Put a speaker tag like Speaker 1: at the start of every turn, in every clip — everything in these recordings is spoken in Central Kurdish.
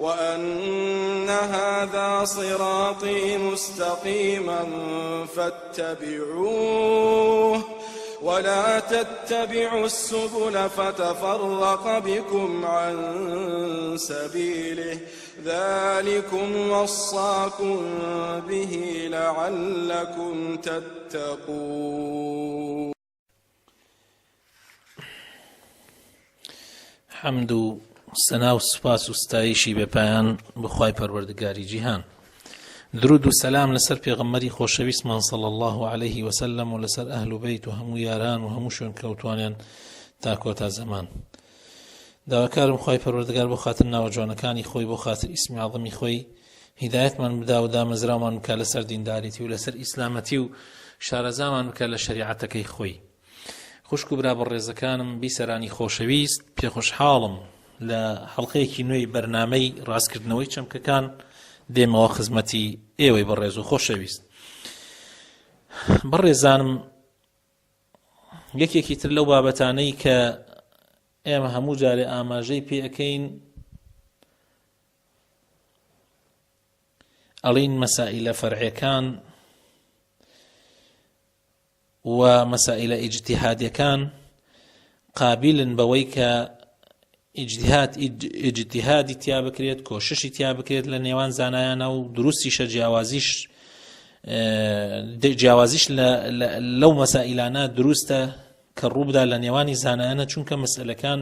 Speaker 1: وأن هذا صراطي مستقيما فاتبعوه ولا تتبعوا السبل فتفرق بكم عن سبيله ذلكم وصاكم به لعلكم تتقون.
Speaker 2: حمد و سنا و سپاس و ستایشی بپایان بخوای پەروەردگاری جیهان. درود و سلام لەسەر پێغەمبەری خۆشەویستمان صلی الله عليه وسلم و لەسەر ئەهل و بەیت و هەموو یاران و هەموو شوێن کەوتوانیان تا کۆتا زەمان. داواکارم خوای پەروەردگار بۆ خاتر ناوەجوانەکانی خۆی بۆ خاتر ئیسمی عەظەمی خۆی هیدایەتمان بدا و دامەزراومان بکە لەسەر دینداریەتی و لەسەر ئیسلامەتی و شارەزامان بکە لە شەریعەتەکەی خۆی. خوشک و برا بەڕێزەکانم بیسەرانی خۆشەویست، پێخۆشحاڵم لە حەڵقەیەکی نوێی بەرنامەی ڕاستکردنەوەی چەمکەکان دێمەوە خزمەتی ئێوەی بەڕێز و خۆشەویست. بەڕێزانم، یەکێکی تر لەو بابەتانەی کە ئێمە هەموو جارێ ئاماژەی پێ ئەەکەین ئەڵین مەسائلە فەرعیەکان و مەسائلە ئیجتیهادیەکان قابلن بەوەی کە ئیجتیهادی تیا بکرێت، کۆششی تیا بکرێت لە نێوان زانایانە و دروستیشە جیاوازیش لەو مەسائلانە دروستە کە ڕووبدا لە نێوانی زانایانە، چونکە مەسئلەکان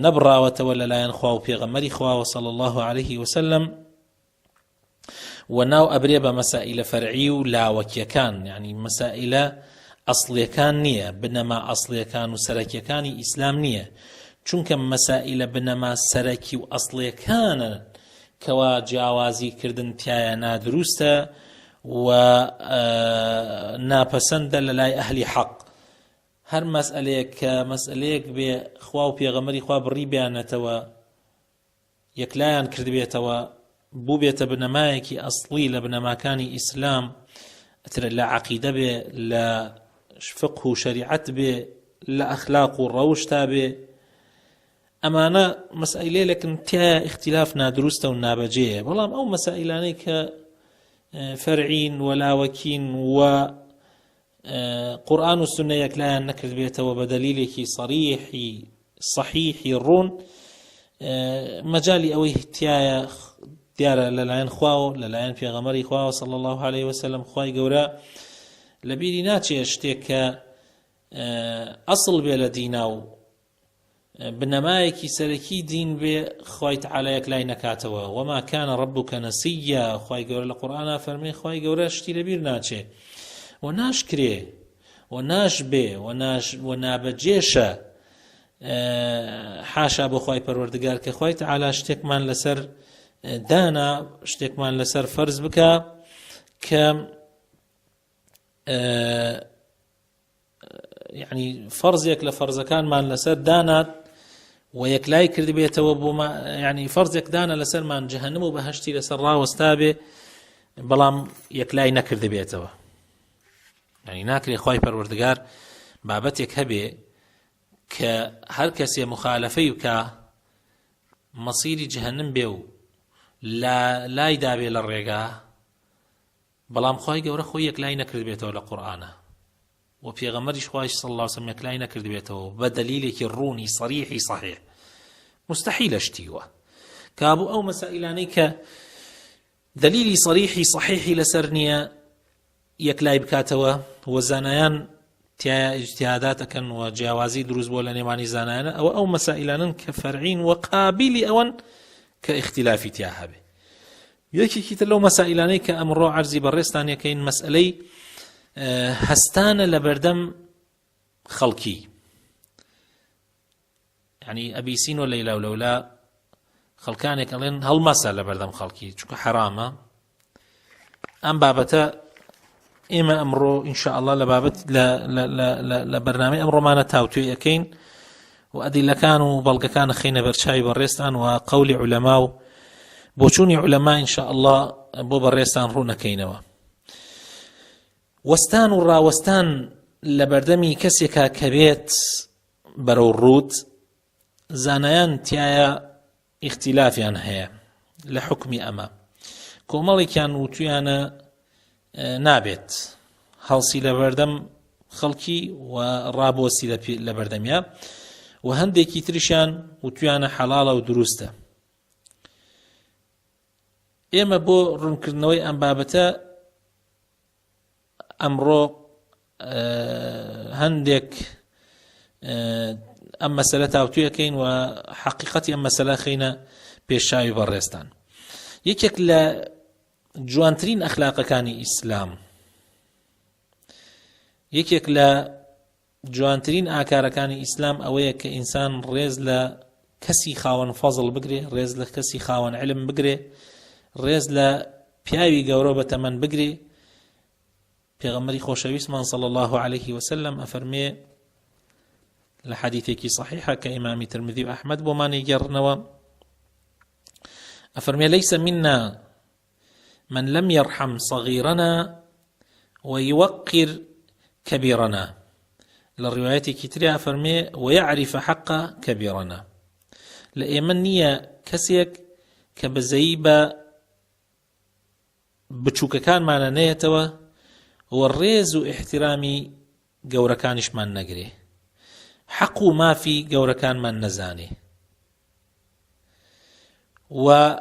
Speaker 2: نەبڕاوەتەوە لەلایەن خوا و پێغەمبەری خوا صلی الله عليه وسلم و ناو ئەبرێ بە مەسائلە فەرعی و لاوەکیەکان، یعنی مەسائلە ئەسڵیەکان نییە، بنەما ئەسڵیەکان و سەرەکیەکانی ئیسلام نییە، چونکە مەسائلە بنەما سەرەکی و ئەسڵیەکانە کەوا جیاوازیکردن تایە نادروستە و ناپەسەندە لە لای ئەهلی حەق. هەر مەسئلەیەک کە مەسئلەیەک بێ خوا و پێغەمبەری خوا بڕی بیانێتەوە، یەکلایان کردبێتەوە، بوو بێتە بنەمایەکی ئەسڵی لە بنەماکانی ئیسلام، ئەترە لە عەقیدە بێ، لە فقه و شەریعەت بێ، لە ئەخلاق و ڕەوشتا بێ، ئەمانە مەسائلەیەکن تایە اختلاف نادروستە و نابەجێیە. بەڵام ئەو مەسائلانەی کە فەرعین و لاوەکین و قورئان و سونە یەکلایان نەکرد بێتەوە بە دەلیلێکی صەریحی صەحیحی ڕوون، مەجالی ئەوەی تایە دیارە لەلایەن خواوە، لەلایەن پێغەمبەری خواوە صلی الله عليه وسلم. خوای گەورە لەبیری ناچێت شتێک کە ئەسڵ بێ لە دینا و بنەمایەکی سەرەکی دین بێ خوای تەعالا یەکلای نەکاتەوە. وما كان ربك نسيا، خوای گەورە لە قورئانە فەرمێ خوای گەورە شتی لەبیر ناچێ و ناشکرێ و ناشبێ و نابەجێشە، حاشا بۆ خوای پەروەردگار کە خوای تەعالا شتێکمان لەسەر دانا، شتێکمان لەسەر فەرز بکە کە یعنی فەرزێک لە فەرزەکانمان لەسەر دانات و یەکلای کرد بێتەوە بۆ یعنی فەرزێک دانە لەسەرمان جەهەنەم و بەهەشتی لەسەر ڕاوەستا بێ، بەڵام یەکلای نەکرد بێتەوە. یعنی ناکرێ خوای پەروەردگار بابەتێک هەبێ کە هەر کەسێ مخالەفەی بکە مەسیری جەهەنەم بێ و لای دابێ لە ڕێگا، بەڵام خوای گەورە خۆی یەکلای نەکرد بێتەوە لە قورئانە و پێغەمبەریش خوای صلی الله علیه وسلم یەکلای نەکرد بێتەوە بە دەلیلێکی ڕوونی صەریحی صەحیح. مستحیلە شتیوە کابوو ئەو مەسائلانەی کە دەلیلی صەریحی صەحیحی لەسەر نییە یەکلای بکاتەوە و زانایان تایە ئیجتیهادات ئەکەن و جیاوازی دروست بۆ لە نێوانی زانایانە، ئەو مەسائلانن کە فەرعین و قابلی ئەوەن کە اختلافی تیا هەبێ. یەکێکی تر لەو مەسائلانەی کە ئەمڕۆ عەرزی بەڕێستان یەکەین مەسئلەی هەستانە لە بەردەم خەڵکی، یعنی ئەبیسین و لەیلا و لەولا خەڵکانێک ئەڵێن هەڵمەسە لە بەردەم خەڵکی چونکە حرامە. ئەم بابەتە ئێمە ئەمڕۆ ئینشاءالله لە بابەت لە بەرنامەی ئەمڕۆمانە تاوتوێ ئەەکەین و ئەدیلەکان و بەڵگەکان خینە بەرچاوی بەڕێستان و قەولی عولەما و بۆچوونی عولەما ئینشاءالله بۆ بەڕێستان ڕوونەکەینەوە. وەستان و ڕاوەستان لە بەردەمی کەسێکا کە بێت بەرەو ڕوود، زانایان تایە اختلافیان هەیە. لە حکمی ئەمە کۆمەڵێکیان وتویانە نابێت هەڵسی لە بەردەم خەڵکی و ڕابۆسی لە بەردەمیە و هەندێکی تریشیان وتویانە حەڵاڵە و دروستە. ئێمە بۆ ڕوونکردنەوەی ئەم بابەتە ئەمڕۆ هەندێک ئەم مەسەلە تاوتویەکەین و حەقیقەتی ئەم مەسەلە خەینە پێشاوی بەڕێستان. یەکێک لە جوانترین ئەخلاقەکانی ئیسلام، یەکێک لە جوانترین ئاکارەکانی ئیسلام ئەوەیە کە ئینسان ڕێز لە کەسی خاوەن فەزڵ بگرێ، ڕێز لە کەسی خاوەن علم بگرێ، ڕێز لە پیاوی گەورە بە تەمەن بگرێ. پێغەمبەری خۆشەویستمان صلی الله عليه وسلم ئەفەرمێ لە حەدیثێکی صحیحە کە ئیمامی ترمذی و ئەحمەد بۆمانی گێڕنەوە، ئەفەرمێ لەیسە منا من لم يرحم صغيرنا ويوقر كبيرنا. للروايات كتير أفرمي ويعرف حق كبيرنا. لأيمنية كسيك كبزيبة بتشوك كان معنا نيتوا والريز احترامي جورا كانش من نجري حقو ما في جورا كان من نزاني و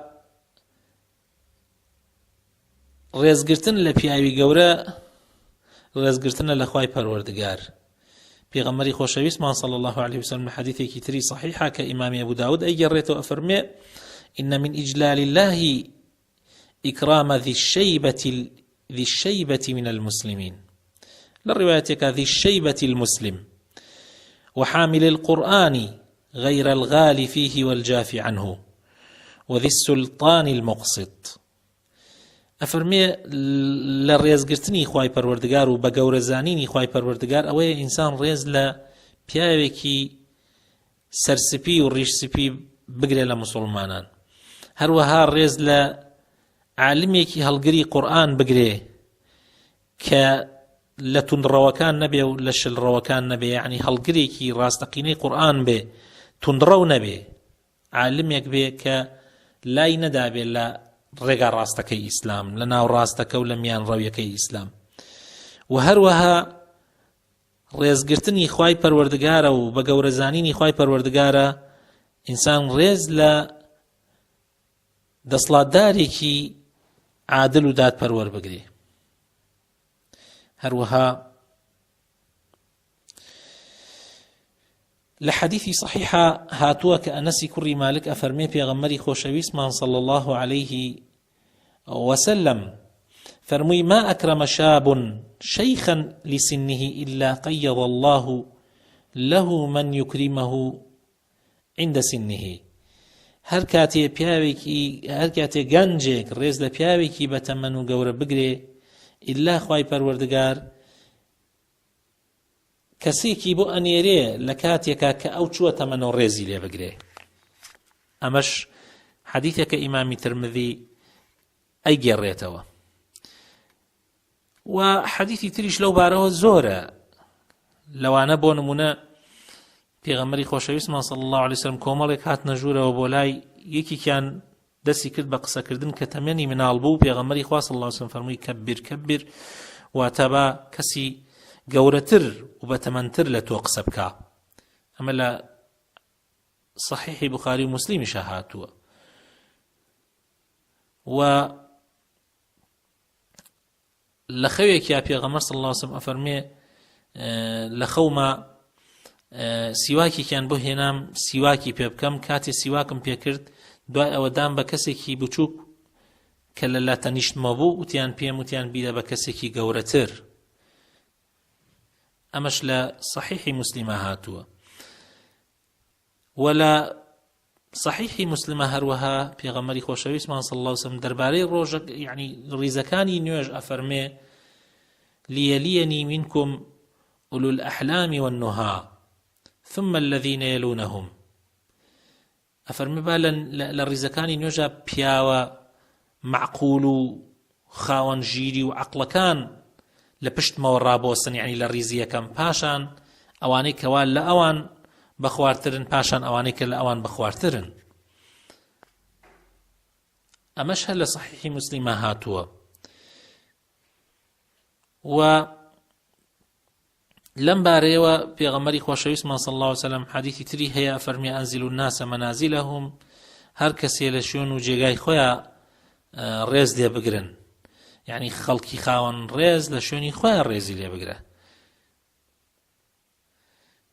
Speaker 2: ڕێزگرتن لە پیاوی گەورە ڕێزگرتنە لە خوای پەروەردگار. پێغەمبەری خۆشەویستمان صلی الله عليه وسلم لە حەدیثێکی تری صحیحە کە ئیمامی ئەبو داود ئەیگەڕێتەوە ئەفەرمێ إن من إجلال الله إكرام ذي الشيبة من المسلمين. للرواية ذي الشيبة المسلم وحامل القرآن غير الغال فيه والجاف عنه وذي السلطان المقسط. ئەفەرمێ لە ڕێزگرتنی خوای پەروەردگار و بە گەورەزانینی خوای پەروەردگار ئەوەیە ئینسان ڕێز لە پیاوێکی سەرسپی و ڕیشسپی بگرێ لە مسلمانان، هەروەها ڕێز لە عالمێکی هەڵگری قورئان بگرێ کە لە توندڕەوەکان نەبێ و لە شلڕەوەکان نەبێ، یعنی هەڵگرێکی ڕاستەقینەی قورئان بێ، توندڕەو نەبێ، عالمێک بێ کە لای نەدابێ لە ڕێگا ڕاستەکەی ئیسلام، لە ناو ڕاستەکە و لە میان ڕەویەکەی ئیسلام. و هەروەها ڕێزگرتنی خوای پەروەردگارە و بە گەورەزانینی خوای پەروەردگارە ئینسان ڕێز لە دەسڵاتدارێکی عادل و دادپەروەر بگرێ. هەروەها لە حەدیثی صحیحە هاتووە کە ئەنەسی کوڕی مالک ئەفەرمێ پێغەمبەری خۆشەویستمان صلی الله عليه وسلم فەرمووی ما أكرم شاب شيخا لسنه إلا قيض الله له من يكرمه عند سنه. هەر کاتێ گەنجێک ڕێز لە پیاوێکی بەتەمەن و گەورە بگرێ ئیلا خوای پەروەردگار کەسێکی بۆ ئەنێرێ لە کاتێکا کە ئەو چووە تەمەن و ڕێزی لێ بگرێ. ئەمەش حەدیثێکە ئیمامی ترمذی ئەیگێڕێتەوە. و حەدیثی تریش لەو بارەوە زۆرە، لەوانە بۆ نمونە پێغەمبەری خۆشەویستمان صلی الله عليه وسلم کۆمەڵێک هاتنە ژوورەوە بۆ لای یەکێکیان دەستی کرد بە قسەکردن کە تەمەنی مناڵ بوو. پێغەمبەری خوا صلی الله عليه وسلم فەرمووی کەبیر کەبیر، واتە بە کەسی گەورەتر و بەتەمەنتر لە تۆ قسە بکە. ئەمە لە صحیحی بوخاری و مسلیمیشە هاتووە. و لە خەوێکیا پێغەمبەر صلی الله عليه وسلم ئەفەرمێ لە خەوما سیواکێکیان بۆ هێنام سیواکی پێ بکەم، کاتێ سیواکم پێکرد دوای ئەوە دام بە کەسێکی بچووک کە لە لاتەنیشتمە بوو، وتیان پێم وتیان بیدە بە کەسێکی گەورەتر. ئەمەش لە صحیحی مسلیمە هاتووە. و لە صحیحی مسلمە هەروەها پێغەمبەری خۆشەویستمان صلی الله عليه وسلم دەربارەی ڕۆژە یعنی ڕیزەکانی نوێژ ئەفەرمێ ليليني منكم أولو الأحلام والنهى ثم الذين يلونهم. ئەفەرمێ با لە ڕیزەکانی نوێژە پیاوە معقول و خاوەن ژیری و عەقڵەکان لە پشتمەوە ڕابۆسن، یعنی لە ڕیزی یەکەم، پاشان ئەوانەی کەوا لە ئەوان بەخوارترن، پاشان ئەوانەی کە لە ئەوان بەخوارترن. ئەمەش هەر لە صحیحی موسلیمە هاتووە. و لەم بارەیەوە پێغەمبەری خۆشەویستمان صلی الله عليه وسلم حەدیثی تری هەیە فەرمی ئەنزل الناس منازلهم، هەر کەسێ لە شوێن و جێگای خۆیان ڕێز لێ بگرن، یعنی خەڵکی خاوەن ڕێز لە شوێنی خۆیان ڕێزی لێ بگرە.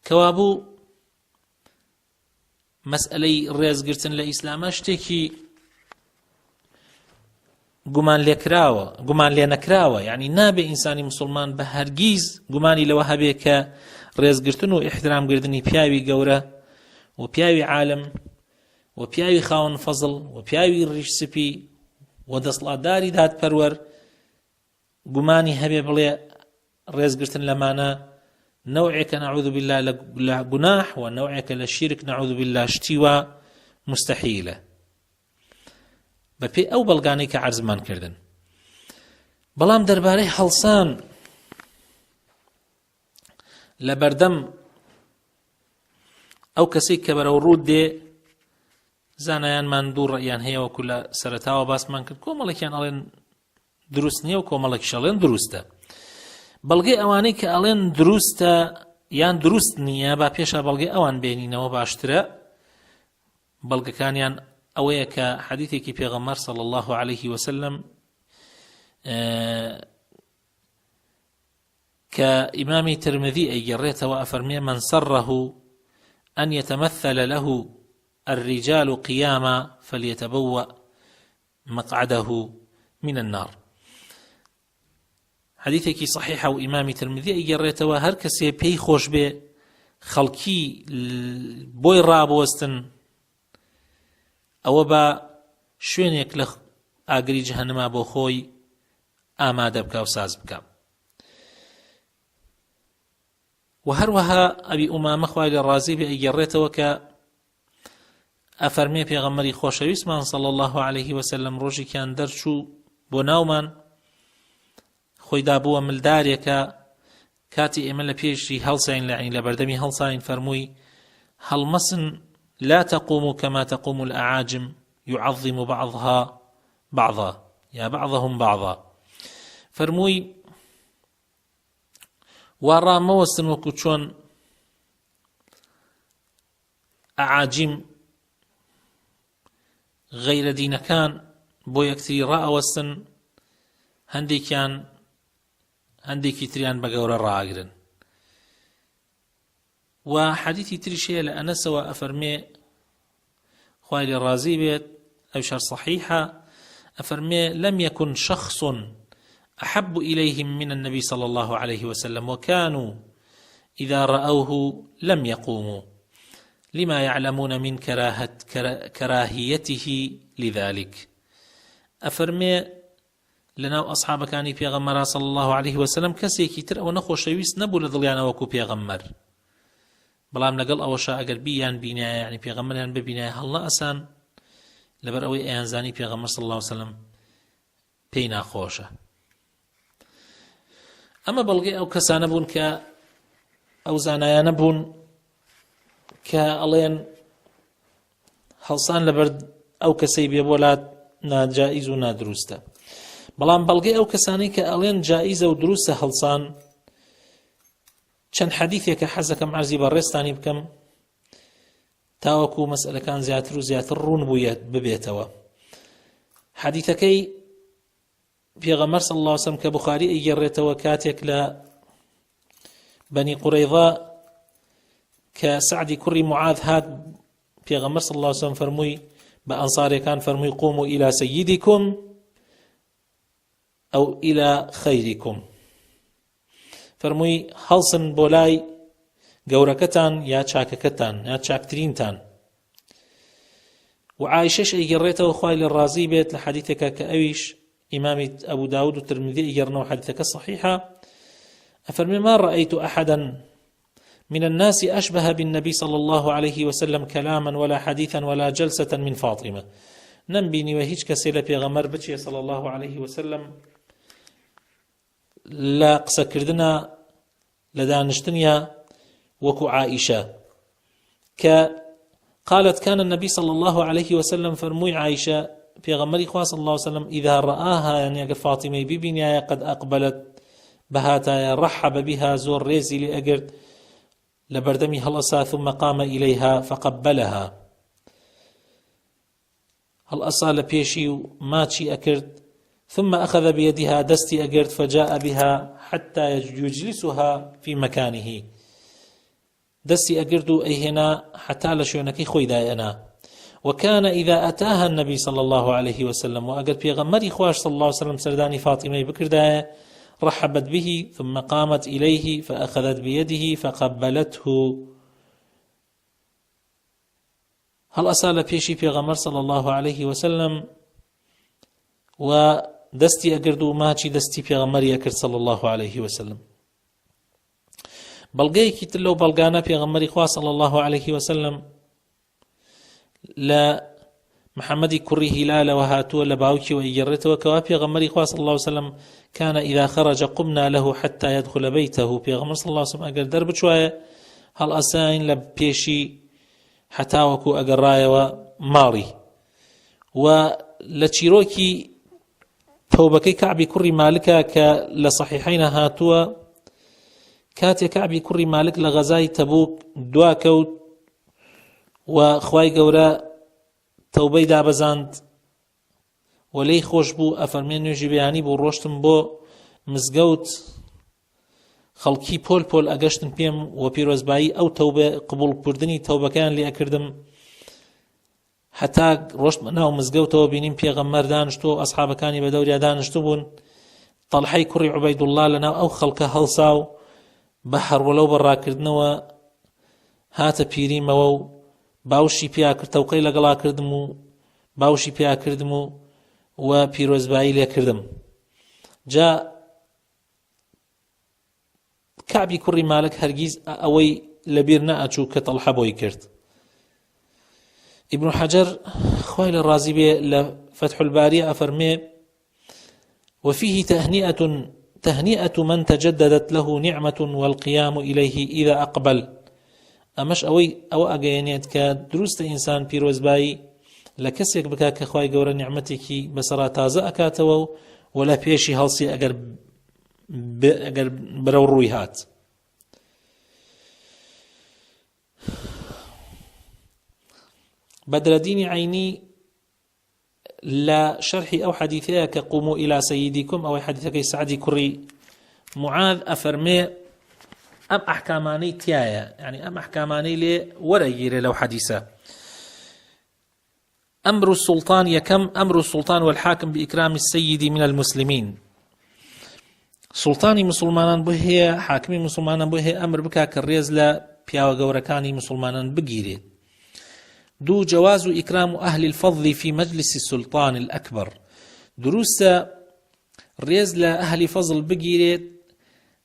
Speaker 2: کەوابوو مەسئلەی ڕێزگرتن لە ئیسلامە شتێکی گومان لێ نەکراوە، یعنی نابێ ئینسانی مسلمان بە هەرگیز گومانی لەوە هەبێ کە ڕێزگرتن و ئیحترامگرتنی پیاوی گەورە و پیاوی عالم و پیاوی خاوەن فەزڵ و پیاوی ڕیش سپی و دەسڵاتداری دادپەروەر گومانی هەبێ بڵێ ڕێزگرتن لەمانە نەوعێکە نەعوذ بالله لە گوناح و نەوعێکە لە شیرک نەعوذ بالله شتیوە مستحیلە بەپێ ئەو بەڵگانەی کە عەرزمان کردن. بەڵام دەربارەی هەڵسان لە بەردەم ئەو کەسێک کە بەرەو ڕوود دێ، زانایانمان دوو ڕەیان هەیە وەکو لە سەرەتاوە باسمان کرد، کۆمەڵێکیان ئەڵێن دروست نییە و کۆمەڵێکیش ئەڵێن دروستە. بەڵگەی ئەوانەی کە ئەڵێن دروستە یان دروست نییە با پێشە بەڵگەی ئەوان بێنینەوە باشترە. بەڵگەکانیان ئەوەیە کە حەدیثێکی پێغەمبەر صلی الله عليه وسلم کە ئیمامی ترمذی ئەیگەڕێتەوە ئەفەرمێ من سره أن يتمثل له الرجال قياما فليتبوأ مقعده من النار. حديثك صحيح و إمام ترمذي ئەیگەڕێتەوە هەر کەسێ پێی خۆش بێ خەڵکی بۆی ڕابوەستن ئەوە بە شوێنێک لە ئاگری جەهەنەما بۆ خۆی ئامادە بکە و ساز بکە. و هەروەها ئەبی ئومامە خوای لێ ڕازی بێ ئەیگەڕێتەوە کە ئەفەرمێ پێغەمبەری خۆشەویستمان صلی الله عليه وسلم ڕۆژێکیان دەرچوو بۆ ناومان، خۆی دابووە ملدارێکە، کاتی ئێمە لە پێشی هەڵساین لە بەردەمی هەڵساین فەرمووی هەڵمەسن لا تقوم كما تقوم الأعاجم يعظم بعضها بعضا يا بعضهم بعضا. فرموي وارا موستن وكو چۆن ئەعاجیم غەیرە دینەکان بۆ یەکتری ڕائەوەستن، هەندێکی تریان بە گەورە ڕائەگرن. و حديثي تريشيه لأنس وأفرمي خوالي الرازي بيت أو شر صحيحة أفرمي لم يكن شخص أحب إليهم من النبي صلى الله عليه وسلم وكانوا إذا رأوه لم يقوموا لما يعلمون من كراهيته لذلك. أفرمي لنا أصحاب كاني بيغمر صلى الله عليه وسلم كسي كتر أو نخو شويس نبو لضليانا وكو بيغمر، بەڵام لەگەڵ ئەوەشە ئەگەر بیان بینایە یعنی پێغەمبەریان ببینایە هەڵ ئەسان لەبەر ئەوەی ئەیانزانی پێغەمبەر صلی الله عليه وسلم پێی ناخۆشە. ئەمە بەڵگەی ئەو کەسانە بوون کە ئەو زانایانە بوون کە ئەڵێن هەڵسان لەبەر ئەو کەسەی بێبۆلات ناجائیز و نادروستە. بەڵام بەڵگەی ئەو کەسانەی کە ئەڵێن جائیزە و دروستە هەڵسان، چەند حەدیثێکە حەزەکەم عەرزی بەڕێستانی بکەم تاوەکو مەسئلەکان زیاتر و زیاتر ڕوون بوویە ببێتەوە. حەدیثەکەی پێغەمبەر صلی الله عليه وسلم کە بوخاری ئەیگەڕێتەوە کاتێک لە بەنی قوڕەیظە کە سعدی کوڕی معاذ هات، پێغەمبەر صلی الله عليه وسلم فەرمووی بە ئەنساریەکان فەرمووی قوموا إلى سيدكم أو إلى خيركم، فەرمووی هەڵسن بۆ لای گەورەکەتان یا چاکەکەتان یا چاکترینتان. و عایشەش ئەیگەڕێتەوە خوای لێ ڕازی بێت لە حەدیثێکە کە ئەویش ئیمامی ئەبوو داود و ترمذی ئەیگەڕنەوە حەدیثەکە صحیحە. ئەفەرمێ ما رأيت أحدا من الناس أشبه بالنبي صلى الله عليه وسلم كلاما ولا حديثا ولا جلسة من فاطمة. نمبینی و هیچ کەسێ لە پێغەمبەر بچێ صلى الله عليه وسلم لا قسەکردنە لە دانشتنیا وەکو عائشة قالت كان النبي صلى الله عليه وسلم فرموي عائشة پیغمبری خوا صلی الله عليه وسلم إذا رآها يعني أجر فاطمة ببنيا قد أقبلت بهاتا رحب بها زور ريزي لأجر لبردمي هلأسا ثم قام إليها فقبلها هلأسا لبيشي ماتشي أكرد ثم أخذ بيدها دستي أجرد فجاء بها حتى يجلسها في مكانه دستي أجرد أي هنا حتى لشونك خوي داينا وكان إذا أتاها النبي صلى الله عليه وسلم وأجر بيغمري خواش صلى الله عليه وسلم سرداني فاطمة بكر داية رحبت به ثم قامت إليه فأخذت بيده فقبلته هل أسال بيشي بيغمر صلى الله عليه وسلم ودستي أقردو ماچی دستي بيغمري أكرد صلى الله عليه وسلم بلغيكي تلو بلغانا بيغمري خواه صلى الله عليه وسلم لا محمد كري هلال وهاتو لباوكي وإجرته وكوا بيغمري خواه صلى الله عليه وسلم كان إذا خرج قمنا له حتى يدخل بيته بيغمر صلى الله عليه وسلم أقر درب شوية هل أساين لبيشي حتى وكو أقر راية وماري ولتشيروكي توبكي كعبي كري مالكا لصحيحين هاتوا كاتي كعبي كري مالك لغزاي تبوك دواكوت وخواي قورا توبەی دابەزاند وەلەی خۆش بوو ئەفەرمێ نوێژی بەیانی بۆ ڕۆشتم بۆ مزگەوت خەڵکی پۆل پۆل ئەگەشتن پێم و پیرۆزبایی ئەو تەوبە قبوڵکردنی تەوبەکەیان لێ ئەکردم هەتا ڕۆشتمە ناو مزگەوتەوە بینیم پێغەمبەر دانیشتووە ئەسحابەکانی بە دەوریا دانیشتو بوون تەڵحەی کوڕی عوبەیدوڵڵا لەناو ئەو خەڵکە هەڵسا و بە هەڕوەلەو بەڕاکردنەوە هاتە پیریمەوە و باوشی پیا کرد تەوقەی لەگەڵا کردم و باوشی پیا کردم و پیرۆزبایی لێ کردم جا کعبی کوڕی مالک هەرگیز ئەوەی لەبیر نەئەچوو کە تەڵحە بۆی کرد ابن حجر خوای لە ڕازی بێ لە فتح الباری ئەفەرمێ وفيه تهنئة من تجددت له نعمة والقيام إليه إذا أقبل ئەمەش ئەوە ئەگەیەنێت کە دروستە ئینسان پیرۆزبایی لە کەسێک بکا کە خوای گەورە نیعمەتێکی بەسەرا تازە ئەکاتەوە و لە پێشی هەڵسی ئەگەر بەرەو ڕووی هات بەدرەدینی عەینی لە شەرحی ئەو حەدیثەیە کە قوموا إلى سيدكم ئەوەی حەدیثەکەی سعدی کوڕی معاذ ئەفەرمێ أم أحكاماني تيايا يعني أم أحكاماني لي ورقيري لو حديثة أمر السلطان يكم أمر السلطان والحاكم بإكرام السيد من المسلمين سلطاني مسلمانان بهي حاكمي مسلمانان بهي أمر بكا كالريز لا بياو غوركاني مسلمانان بقيري دو جواز إكرام أهل الفضل في مجلس السلطان الأكبر دروسة ريز لا أهل فضل بقيري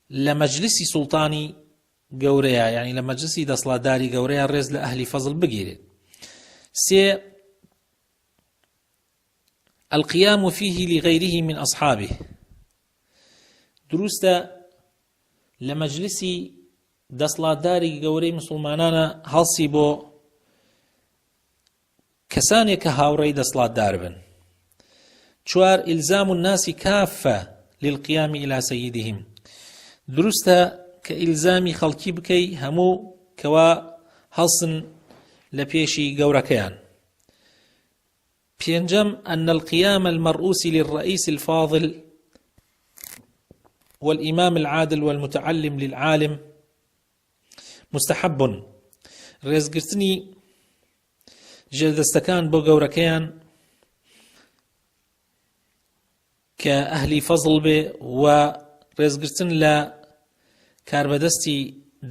Speaker 2: لمجلسي سلطاني قوريا يعني لمجلسي دەسڵاتداری قوريا الرز لأهل فضل بقيري سي القيام فيه لغيره من أصحابه دروستا لمجلسي دەسڵاتداری قوري مسلمانانا هەڵسی بۆ كسانێک کە هاوڕێی دەسڵاتدار بن چوار إلزام الناس كافة للقيام إلى سيدهم دروستە کە ئیلزامی خەڵکی بکەی هەموو کەوا هەڵسن لە پێشی گەورەکەیان پێنجەم أن القيام المرؤوس للرئيس الفاضل والإمام العادل والمتعلم للعالم مستحب ڕێزگرتنی ژێردەستەکان بۆ گەورەکەیان کە ئەهلی فەزڵ بێ و ڕێزگرتن لە کاربەدەستی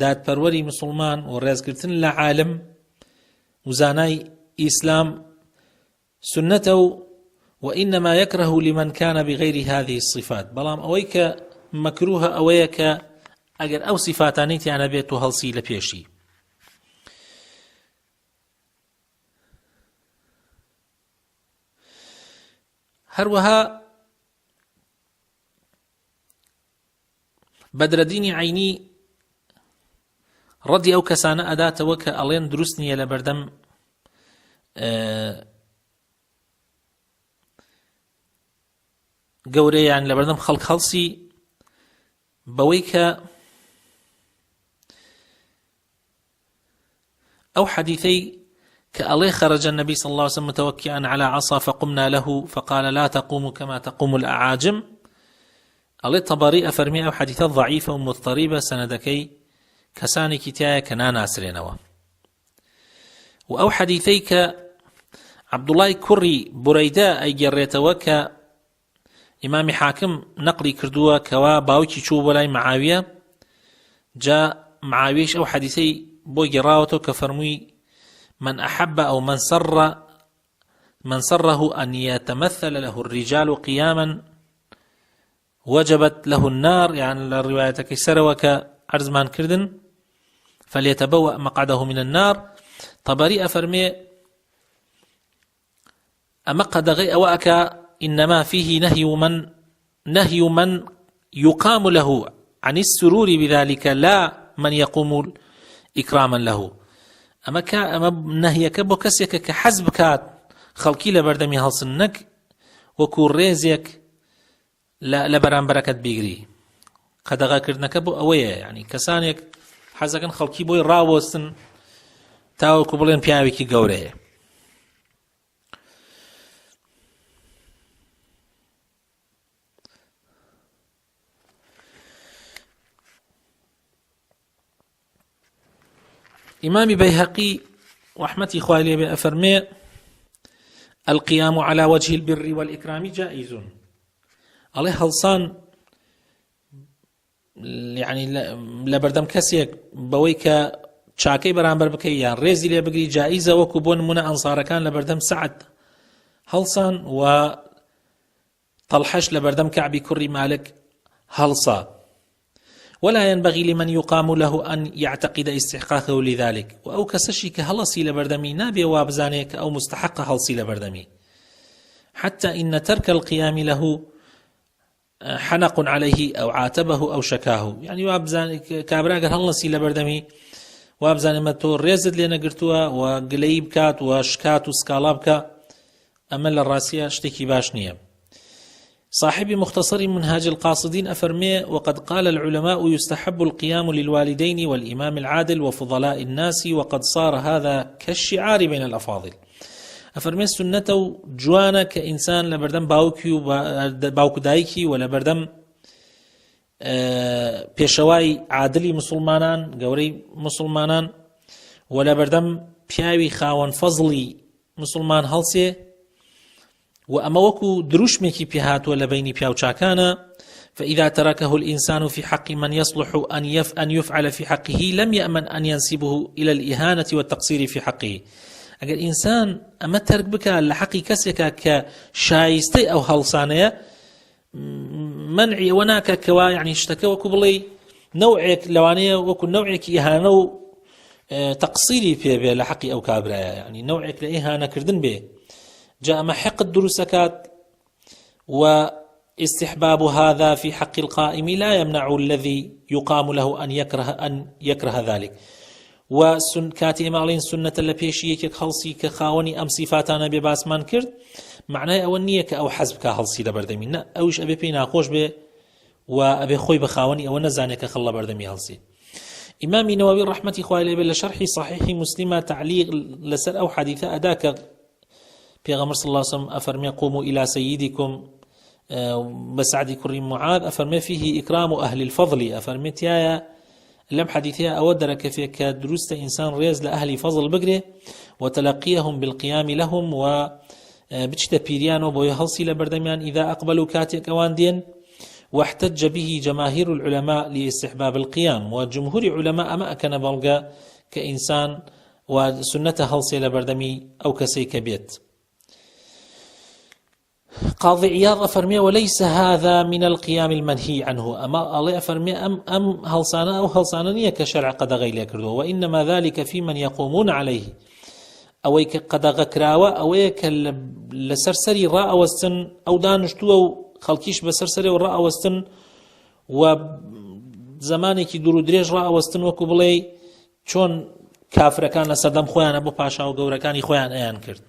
Speaker 2: دادپەروەری مسلمان و ڕێزگرتن لە عالم و زانای ئیسلام سنته وإنما يكره لمن كان بغير هذه الصفات بەڵام ئەوەی کە مەکروهە ئەوەیە کە ئەگەر ئەو صفاتانەی تیانە بێت و هەڵسی لە پێشی هەروەها بەدرەدینی عەینی ڕەدی ئەو کەسانە ئەداتەوە کە ئەڵێن دروست نییە لە بەردەم گەورەیان لە بەردەم خەڵک هەڵسی بەوەی کە ئەو حەدیثەی كألي خرج النبي صلى الله عليه وسلم متوكئا على عصا فقمنا له فقال لا تقوم كما تقوم الأعاجم. ألي طبري أفرمي أو حديثة ضعيفة ومضطربة سندكي كساني كتايا كنا ناسرينوا. وأو حديثيك عبد الله كري بريداء أي جريتوك إمام حاكم نقلي كردوا كوا باوكي شو ولاي معاوية جاء معاويش أو حديثي بو جراوتو كفرمي من أحب أو من سره أن يتمثل له الرجال قياما وجبت له النار، يعني الرواية كسر وكعرز مان كردن فليتبوأ مقعده من النار. طبري أفرمي أما قد غي أواك إنما فيه نهي من يقام له عن السرور بذلك لا من يقوم إكراما له. أما نهيك بو كسيك كحزب كات خلقي لبردمي هلسنك وكو ريزيك لبران بركت بيغري قدغا كردنك بو أوية، يعني كسانيك حزكن خلقي بوي راوستن تاو كبولين بياويكي قوريه. إمام بيهقي رحمتي خوالي بأفرمي القيام على وجه البر والإكرام جائز. عليه هلصان يعني لبردم كسيك بويك شاكي برانبر بكي يعني ريزي لي بقري جائزة وكبون من أنصار كان لبردم سعد هلصان وطلحش لبردم كعبي كري مالك هلصا. ولا ينبغي لمن يقام له أن يعتقد استحقاقه لذلك. وأو كسشي كهلصي لبردمي نابي وابزانيك أو مستحق هلصي لبردمي، حتى إن ترك القيام له حنق عليه أو عاتبه أو شكاه. يعني وابزاني كابراغر هلصي لبردمي وابزاني ما تو ريزد لنا قرتوا وقليب كات وشكات وسكالابك أمل الراسية اشتكي باشنية. صاحب مختصر منهاج القاصدين أفرمي وقد قال العلماء يستحب القيام للوالدين والإمام العادل وفضلاء الناس وقد صار هذا كالشعار بين الأفاضل. أفرمي سنته جوانا كإنسان لبردم باوكو دايكي ولبردم بيشواي عادلي مسلمانان قوري مسلمانان ولبردم بياوي خاون فضلي مسلمان هلسي وأما وكو دروشمكي بهات ولا بيني بياو شاكانا. فإذا تركه الإنسان في حق من يصلح أن يفعل في حقه لم يأمن أن ينسبه إلى الإهانة والتقصير في حقه. أجل إنسان أما ترك بك لحقي كسيك كشايستي أو هلصانية منعي وناك كوا يعني اشتكى وكو بلي نوعك لوانية وكو نوعك إهانة تقصيري في لحقي أو كابرايا، يعني نوعك لإهانة كردن به. جاء محق الدروسكات واستحباب هذا في حق القائم لا يمنع الذي يقام له أن يكره ذلك. وكاتي مالين سنة لبيشيك خلصي كخاوني أم صفاتنا بباسمان كرد معناه أولنيك أو حزبك خلصي لبردمي أوش أبي بينا خوش به وأبي خوي بخاوني أو نزانك خلا بردمي خلصي. إمام نووي رحمة إخوائي بل شرح صحيح مسلمة تعليق لسر أو حديثة أداك پیغمبر صلى الله عليه وسلم أفرمي قوموا إلى سيدكم بسعد كريم معاذ أفرمي فيه إكرام أهل الفضل. أفرمي تيايا لم حديثها أودرك فيك دروست إنسان ريز لأهل فضل بقره وتلقيهم بالقيام لهم وبجت بيريانو بو يهلصي لبردميان إذا أقبلوا كاتك واندين. واحتج به جماهير العلماء لاستحباب القيام، وجمهور علماء ما أكن بلغا كإنسان وسنة هلصي لبردمي أو كسيك بيت. قاضي عياض أفرمي وليس هذا من القيام المنهي عنه. أما الله أفرمي أم هلصانا أو هلصانانية كشرع قد غيل يكردو، وإنما ذلك في من يقومون عليه أويك قد غكراوة أويك لسرسري راء وستن أو دانشتو خلقيش بسرسري وراء وستن وزمانك درو دريج راء وستن وكبلي چون كافر كان لسردم خوان أبو باشا وقوركاني خوان أيان كرد.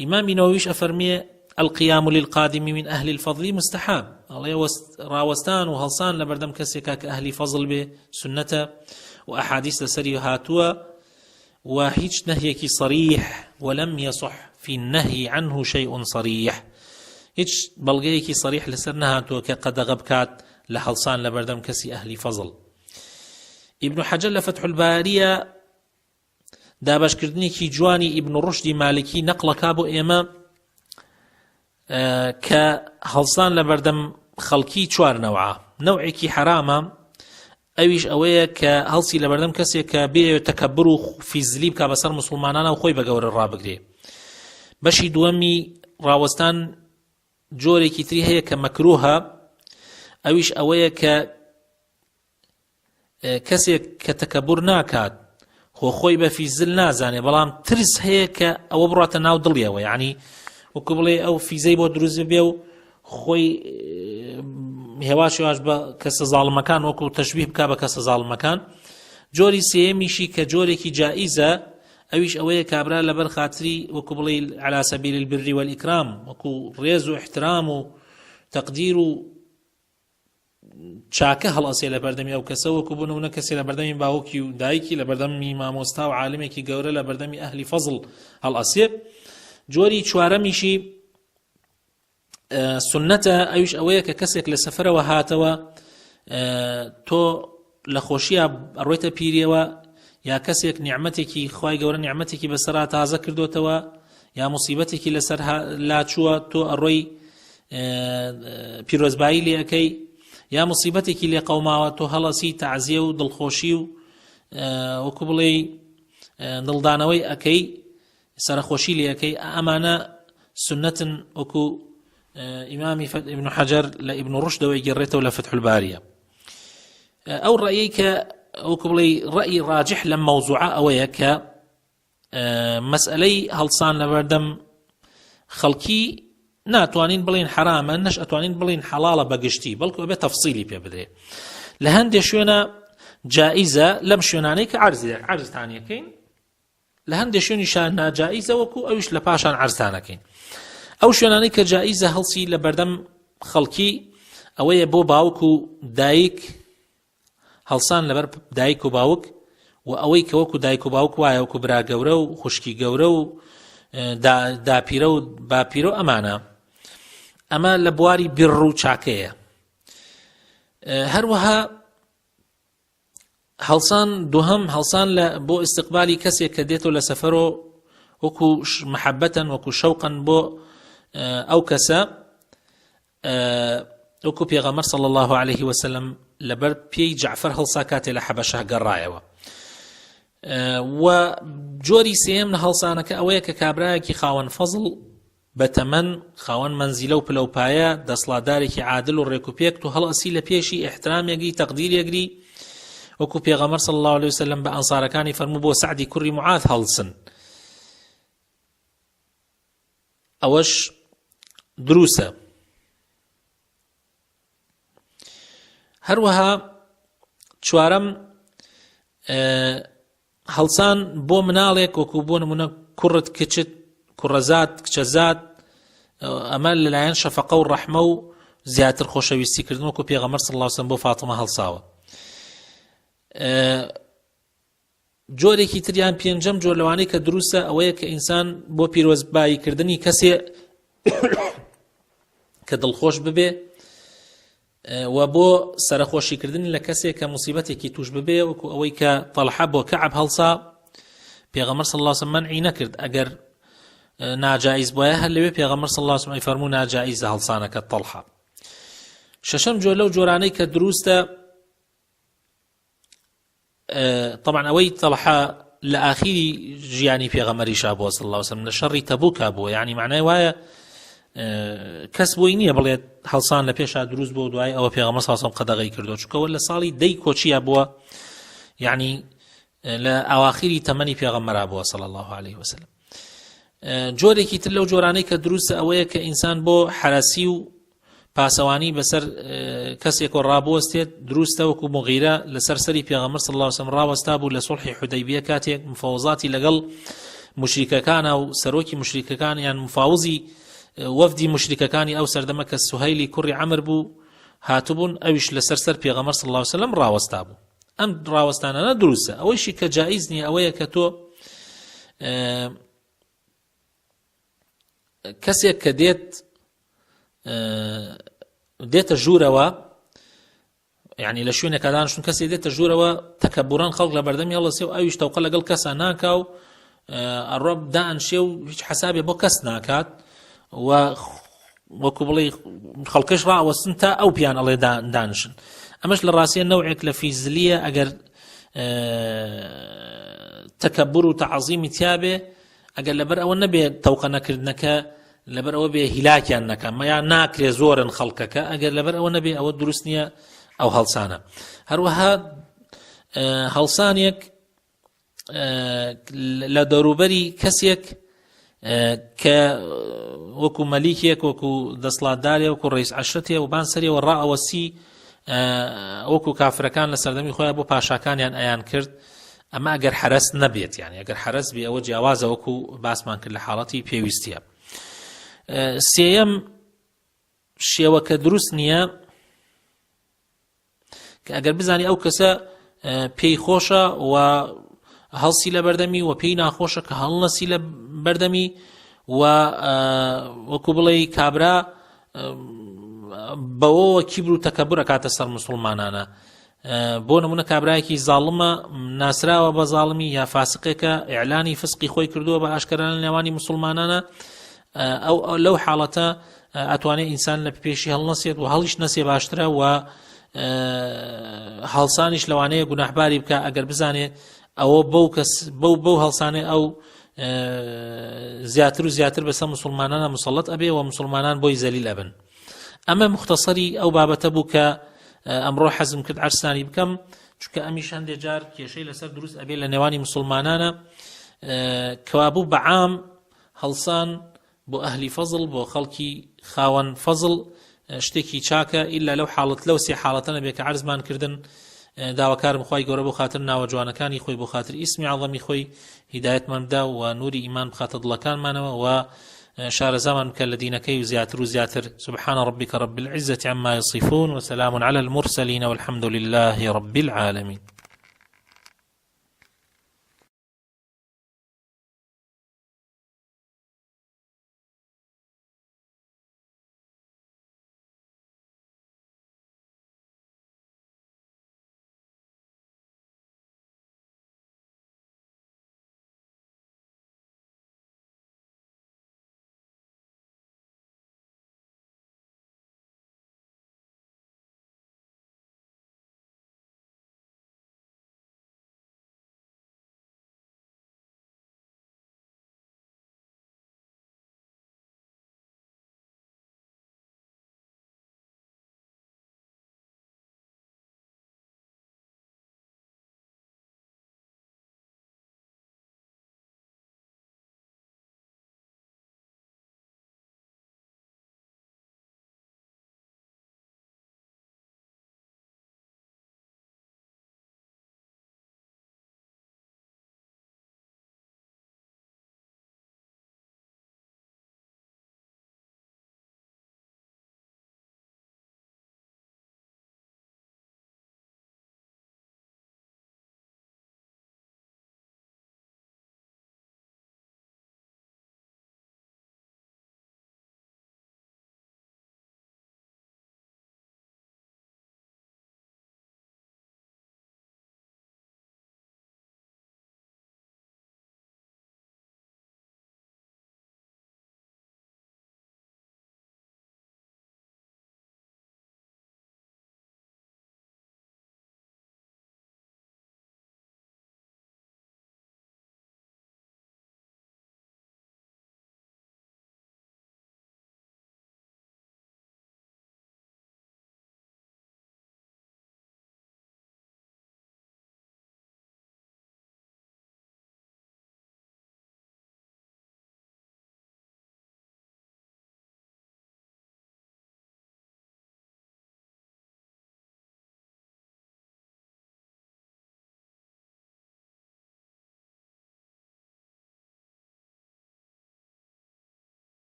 Speaker 2: إمام نوويش أفرمي القيام للقادم من أهل الفضل مستحاب راوستان وهلصان لبردم كسيكا كأهل فضل به سنة وأحاديث لسري هاتوا وهيج نهيك صريح ولم يصح في النهي عنه شيء صريح هيج بلغيك صريح لسرنا هاتوا كقد غبكات لهلصان لبردم كسي أهل فضل ابن حجر لفتح البارية دابشکردنێکی جوانی ئیبن ڕوشدی مالکی نەقڵەکا بۆ ئێمە کە هەڵسان لە بەردەم خەڵکی چوار نەوعە نەوعێکی حرامە ئەویش ئەوەیە کە هەڵسی لە بەردەم کەسێک کە بێ تەکەبر و فیزلی بکا بەسەر موسڵمانانە و خۆی بە گەورە ڕابگرێ بەشی دووەمی ڕاوەستان جۆرێکی تری هەیە کە مەکروهە ئەویش ئەوەیە کە کەسێک کە تەکەبر ناکات خۆی بە فیزل نازانێ بەڵام ترس هەیە کە ئەوە بڕاتە ناو دڵیەوە یعنی وەکو بڵێ ئەو فیزەی بۆ دروست بێ و خۆی هێواش بە کەسە زاڵمەکان وەکو تەشبیه بکا بە کەسە زاڵمەکان جۆری سێمیشی کە جۆرێکی جائیزە ئەویش ئەوەیە کابرا لەبەر خاتری وەکو بڵێ على سبيل البر والإكرام وەکو ڕێز و احترام و تەقدیر و چاکە هەڵئەسێ لە بەردەمی ئەو کەسە وەکو بوونە کەسێ لە بەردەمی باوکی و دایکی لە بەردەمی مامۆستا و عالمێکی گەورە لە بەردەمی ئەهلی فەزڵ هەڵئەسێ جۆری چوارەمیشی سنەتە ئەویش ئەوەیە کە کەسێک لە سەفەرەوە هاتەوە تۆ لە خۆشیە ئەڕۆیتە پیرەوە یا کەسێک نیعمەتێکی خوای گەورە نیعمەتێکی بەسەرا تازە کردوتەوە یا موسیبەتێکی لەسەر لاچووە تۆ ئەڕۆی پیرۆزبایی لێ ئەەکەی یا مصیبەتێکی لێ قەوماوە تۆ هەڵەسی تەعزیە و دڵخۆشی و وەکو بڵێ دڵدانەوەی ئەەکەی سەرخۆشی لێ ئەەکەی ئەمانە سنەتن وەکو ئیمامی ابن حەجەر لە ئیبن ڕوشدەوەی گەڕێتەوە لە فتح الباریە ئەو ڕەیەی کە وەکو بڵێ ڕەئی ڕاجح لەم مەوزوعە ئەوەیە کە مەسئلەی هەڵسان لە بەردەم خەڵکی ناتوانین بڵین حرامە نەش ئەتوانین بڵین حەڵاڵە بەگشتی بەڵکو ئەبێ تەفسیلی پێ بدرێ لە هەندێک شوێنە جائیزە لەم شوێنانەی کە عەرزتانیەکەین لە هەندێک شوێنیشان ناجائیزە وەکو ئەویش لە پاشان عەرزتانەکەین ئەو شوێنانەی کە جائیزە هەڵسی لە بەردەم خەڵکی ئەوەیە بۆ باوک و دایک هەڵسان لەبەر دایک و باوک و ئەوەی کە وەکو دایک و باوک وایە وەکو برا گەورە و خوشکی گەورە و داپیرە و باپیرە و ئەمانە ئەمە لە بواری بڕ و چاکەیە هەروەها هەڵسان دووهەم هەڵسان بۆ ئیستقبالی کەسێک کە دێتەوە لە سەفەرۆ وەکو محەبەتەن وەکو شەوقەن بۆ ئەو کەسە وەکو پێغەمبەر صلی الله عليه وسلم لەبەر پێی جعفەر هەڵسا کاتێ لە حەبەشە گەڕایەوە و جۆری سێم لە هەڵسانەکە ئەوەیە کە کابرایەکی خاوەن فەزڵ بەتەمەن خاوەن مەنزیلە و پلەپایە دەسڵاتدارێکی عادل و ڕێکوپێک و هەڵئەسی لە پێشی ئیحترامێکی تەقدیرێگری وەکو پێغەمبەر صلی الله عليه وسلم بە ئەنسارەکانی فەرموو بۆ سەعدی کوڕی معاذ هەڵسن ئەوەش دروسە هەروەها چوارەم هەڵسان بۆ مناڵێک وەکو بۆ نمونە کوڕت کچت کوڕەزات کچەزات ئەمە لەلایەن شەفەقە و ڕەحمە و زیاتر خۆشەویستیکردن وەکو پێغەمبەر صلی الله عليه وسلم بۆ فاتمە هەڵساوە جۆرێکی تریان پێنجەم جۆر لەوانەی کە دروستە ئەوەیە کە ئینسان بۆ پیرۆزباییکردنی کەسێ کە دڵخۆش ببێ و بۆ سەرخۆشیکردن لە کەسێک کە موسیبەتێکی توش ببێ وەکو ئەوەی کە طەلحە بۆ کەعب هەڵسا پێغەمبەر صلی الله عليه وسلم منعی نەکرد ئەگەر ناجائز بۆیە هەر لەوێ پێغەمبەر صلی الله عليه وسلم فەرموو ناجائیزە هەڵسانەکە طەلحە شەشەم جۆر لەو جۆرانەی کە دروستە طبعا ئەوەی طەلحە لە ئاخیری ژیانی پێغەمبەریشا بووە صلی الله عليه وسلم لە شەڕی تەبووکا بووە یعنی معنای وایە کەس بۆی نییە بڵێت هەڵسان لە پێشا دروست بۆ دوای ئەوە پێغەمبەر صلی الله عليه وسلم قەدەغەی کردو چونکەوە لە ساڵی دەی کۆچیە بووە یعنی لە ئەواخیری تەمەنی پێغەمبەرا بووە صلی الله عليه وسلم جۆرێکی تر لەو جۆرانەی کە دروستە ئەوەیە کە ئینسان بۆ حرەسی و پاسەوانی بەسەر کەسێک و ڕابوەستێت دروستە وەکو مغیرە لەسەر سەری پێغەمبەر صلی الله عليه وسلم ڕاوەستا بوو لە سوڵحی حودەیبیە کاتێک مفاوزاتی لەگەڵ مشریکەکانە و سەرۆکی مشریکەکان یان مفاوزی وەفدی مشریکەکانی ئەو سەردەمە کە سوهەیلی کوڕی عەمر بوو هاتوبوون، ئەویش لەسەر پێغەمبەر صلی الله علیه وسلم ڕاوەستا بوو. ئەم ڕاوەستانانە دروستە. ئەوەیشی کە جائیز نییە ئەوەیە کە تۆ کەسێک کە دێتە ژوورەوە، یعنی لە شوێنێکە دانیشتون کەسێک دێتە ژوورەوە تەکەببوڕان خەڵک لە بەردەمی هەڵەسێ و ئەویش تەوقە لەگەڵ کەسە ناکا و ئەڕۆ دائەنشێ و هیچ حەسابێ بۆ کەس ناکات و وەکو بڵێ خەڵکەش ڕائوەستن تا ئەو پیان ئەڵێ دانشن. ئەمەش لە ڕاستیە نەوعێک لە فیزلیە ئەگەر تەکەببوڕ و تەعەزیمی تیابێ، ئەگەر لەبەر ئەوە نەبێت تەوقە نەکردنەکە لەبەر ئەوە بێ هیلاکیان نەکەم یان ناکرێ زۆرن خەڵکەکە، ئەگەر لەبەر ئەوە نەبێ ئەوە دروست نییە ئەو هەڵسانە. هەروەها هەڵسانێک لە دەوروبەری کەسێک کە وەکو مەلیکێک وەکو دەسڵاتدارێ وەکو ڕئیس عەشرەتێ و بانسەریەوە ڕائەوەسی وەکو کافرەکان لە سەردەمی خۆیان بۆ پاشاکانیان ئەیان کرد، ئەمە ئەگەر حرەست نەبێت، یعنی ئەگەر حرەست بێ ئەوە جیاوازە وەکو باسمان کرد لە حاڵەتی پێویستیە. سێیەم شێوەکە دروست نییە کە ئەگەر بزانی ئەو کەسە پێی خۆشە و هەڵسی لە بەردەمی و پێی ناخۆشە کە هەڵنەسی لە بەردەمی و وەکو بڵێ کابرا بەوەوە کیبر و تەکەببوڕ ئەکاتە سەر موسڵمانانە. بۆ نمونە کابرایەکی زاڵمە ناسراوە بە زاڵمی یا فاسقێکە ئیعلانی فسقی خۆی کردووە بە ئاشکرا لە نێوانی موسڵمانانە، ئەو لەو حاڵەتە ئەتوانێت ئینسان لە پێشی هەڵنەسێت و هەڵیش نەسێ باشترە و هەڵسانیش لەوانەیە گوناحباری بکە ئەگەر بزانێت ئەوە بەو هەڵسانێ ئەو زیاتر و زیاتر بەسەر موسڵمانانە مسەڵەت ئەبێ و مسڵمانان بۆی زەلیل ئەبن. ئەمە مختصری ئەو بابەتە بوو کە ئەمڕۆ حەزم کرد عەرزانی بکەم، چونکە ئەمیش هەندێک جار کێشەی لەسەر دروست ئەبێ لە نێوانی مسڵمانانە کەوابوو بەعام هەڵسان بۆ ئەهلی فەزڵ بۆ خەڵکی خاوەن فەزڵ شتێکی چاکە ئیلا لەو حاڵەت لەو سێ حاڵەتە نەبێ کە عەرزمان کردن. داواکارم خوای گەورە بۆ خاتر ناوە جوانەکانی خۆی بۆ خاتر ئیسمی عەظەمی خۆی هیدایەتمان بدا و نوری ئیمان بخاتە دڵەکانمانەوە و شارەزامان بکە لە دینەکەی و زیاتر و زیاتر. سبحان ربك رب العزة عما يصفون وسلام على المرسلين والحمد لله رب العالمين.